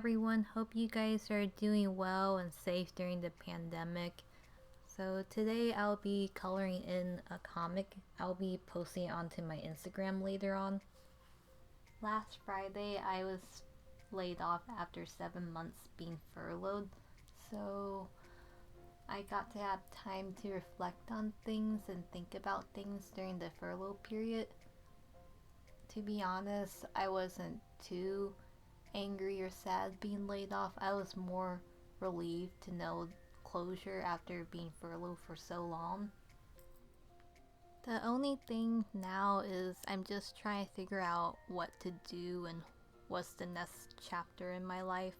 everyone, hope you guys are doing well and safe during the pandemic. So today I'll be coloring in a comic. I'll be posting it onto my Instagram later on. Last Friday I was laid off after 7 months being furloughed, so I got to have time to reflect on things and think about things during the furlough period. To be honest, I wasn't too angry or sad being laid off. I was more relieved to know closure after being furloughed for so long. The only thing now is I'm just trying to figure out what to do and what's the next chapter in my life.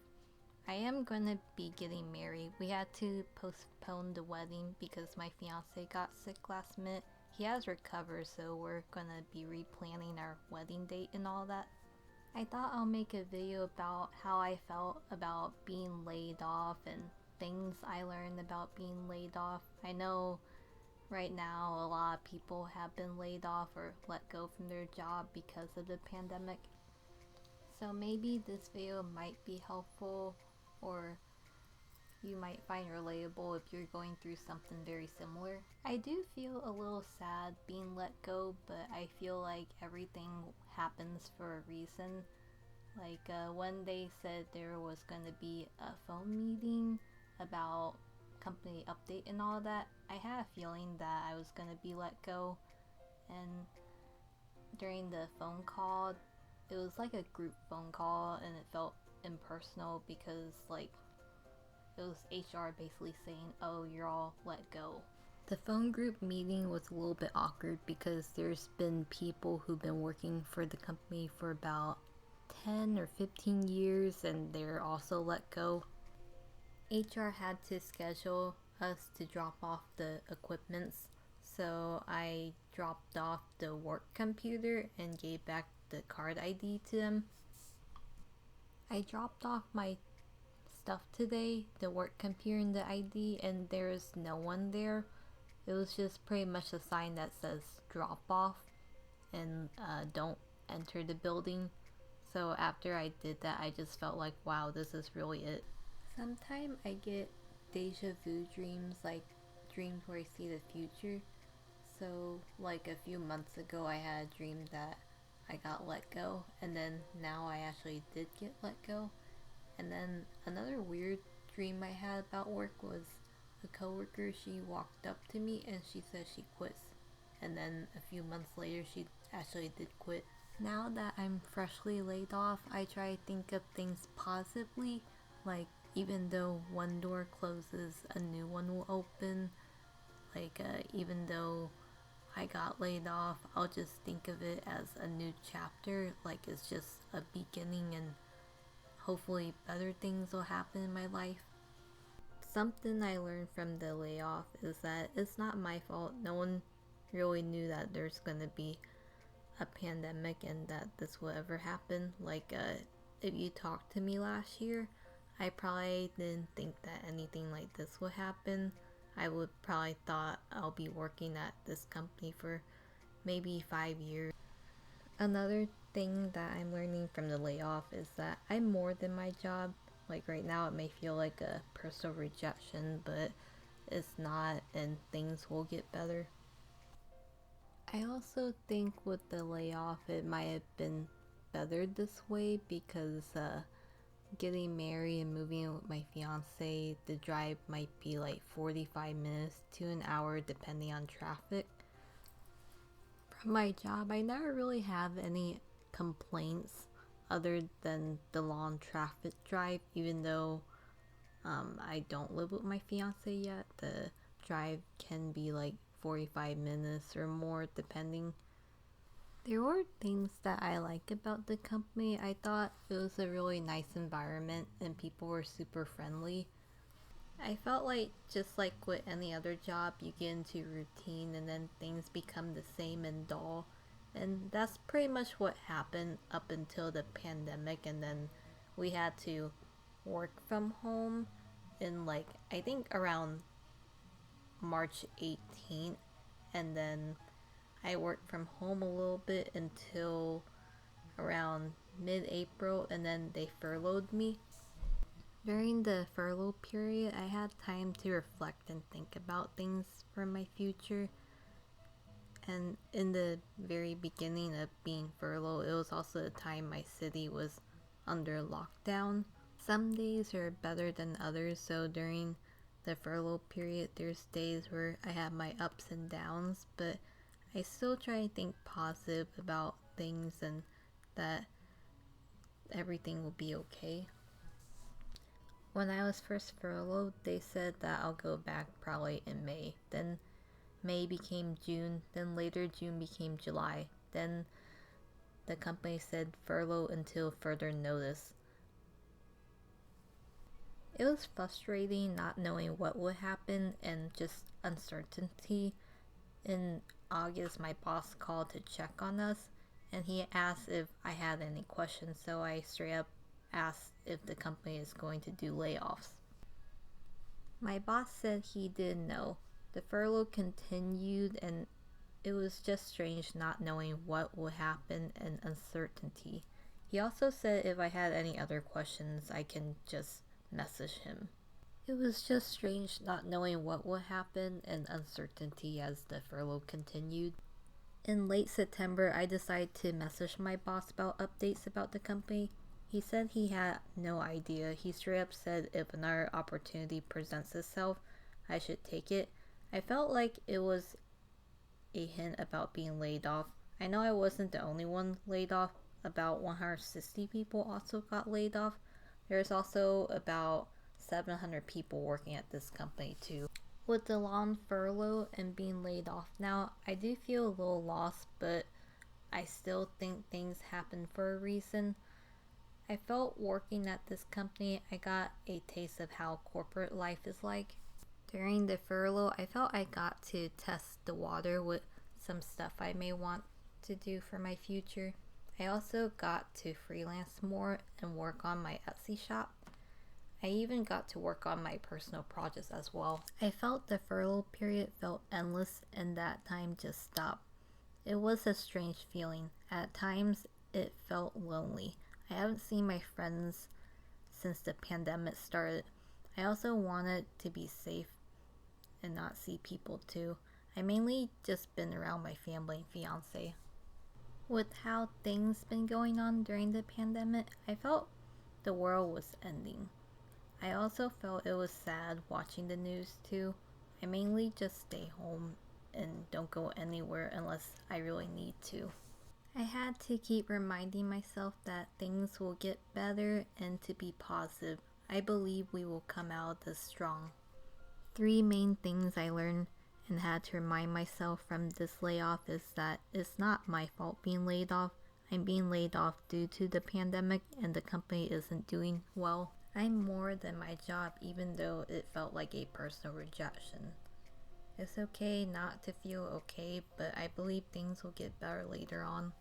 I am gonna be getting married. We had to postpone the wedding because my fiance got sick last minute. He has recovered, so we're gonna be replanning our wedding date and all that. I thought I'll make a video about how I felt about being laid off and things I learned about being laid off. I know right now a lot of people have been laid off or let go from their job because of the pandemic. So maybe this video might be helpful, or you might find relatable if you're going through something very similar. I do feel a little sad being let go, but I feel like everything happens for a reason. Like when they said there was going to be a phone meeting about company update and all that, I had a feeling that I was going to be let go. And during the phone call, it was like a group phone call and it felt impersonal because like it was HR basically saying, oh, you're all let go. The phone group meeting was a little bit awkward because there's been people who've been working for the company for about 10 or 15 years and they're also let go. HR had to schedule us to drop off the equipments, so I dropped off the work computer and gave back the card ID to them. I dropped off my stuff today, the work computer and the ID, and there's no one there. It was just pretty much a sign that says drop off and don't enter the building. So after I did that, I just felt like, wow, this is really it. Sometimes I get deja vu dreams, like dreams where I see the future. So like a few months ago I had a dream that I got let go, and then now I actually did get let go. And then another weird dream I had about work was a coworker, she walked up to me and she said she quits. And then a few months later she actually did quit. Now that I'm freshly laid off, I try to think of things positively, like even though one door closes, a new one will open. Like even though I got laid off, I'll just think of it as a new chapter, like it's just a beginning and hopefully better things will happen in my life. Something I learned from the layoff is that it's not my fault. No one really knew that there's gonna be a pandemic and that this will ever happen. Like if you talked to me last year, I probably didn't think that anything like this would happen. I would probably thought I'll be working at this company for maybe 5 years. Another thing that I'm learning from the layoff is that I'm more than my job. Like right now it may feel like a personal rejection, but it's not, and things will get better. I also think with the layoff it might have been better this way because getting married and moving in with my fiance, the drive might be like 45 minutes to an hour depending on traffic. From my job, I never really have any complaints other than the long traffic drive. Even though I don't live with my fiance yet, the drive can be like 45 minutes or more depending. There were things that I like about the company. I thought it was a really nice environment and people were super friendly. I felt like just like with any other job, you get into routine and then things become the same and dull. And that's pretty much what happened up until the pandemic, and then we had to work from home in like I think around March 18th, and then I worked from home a little bit until around mid-April, and then they furloughed me. During the furlough period, I had time to reflect and think about things for my future. And in the very beginning of being furloughed, it was also the time my city was under lockdown. Some days are better than others, so during the furlough period, there's days where I have my ups and downs, but I still try to think positive about things and that everything will be okay. When I was first furloughed, they said that I'll go back probably in May. Then May became June, then later June became July. Then the company said furlough until further notice. It was frustrating not knowing what would happen and just uncertainty. In August, my boss called to check on us and he asked if I had any questions, so I straight up asked if the company is going to do layoffs. My boss said he didn't know. The furlough continued and it was just strange not knowing what would happen and uncertainty. He also said if I had any other questions, I can just message him. It was just strange not knowing what would happen and uncertainty as the furlough continued. In late September, I decided to message my boss about updates about the company. He said he had no idea. He straight up said if another opportunity presents itself, I should take it. I felt like it was a hint about being laid off. I know I wasn't the only one laid off. About 160 people also got laid off. There's also about 700 people working at this company too. With the long furlough and being laid off now, I do feel a little lost, but I still think things happen for a reason. I felt working at this company, I got a taste of how corporate life is like. During the furlough, I felt I got to test the water with some stuff I may want to do for my future. I also got to freelance more and work on my Etsy shop. I even got to work on my personal projects as well. I felt the furlough period felt endless and that time just stopped. It was a strange feeling. At times, it felt lonely. I haven't seen my friends since the pandemic started. I also wanted to be safe and not see people too. I mainly just been around my family and fiance. With how things been going on during the pandemic, I felt the world was ending. I also felt it was sad watching the news too. I mainly just stay home and don't go anywhere unless I really need to. I had to keep reminding myself that things will get better and to be positive. I believe we will come out of this strong. 3 main things I learned and had to remind myself from this layoff is that it's not my fault being laid off. I'm being laid off due to the pandemic and the company isn't doing well. I'm more than my job even though it felt like a personal rejection. It's okay not to feel okay, but I believe things will get better later on.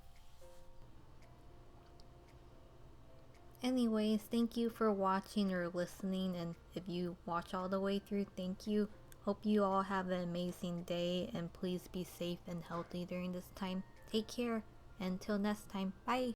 Anyways, thank you for watching or listening, and if you watch all the way through, thank you. Hope you all have an amazing day, and please be safe and healthy during this time. Take care. Until next time, bye.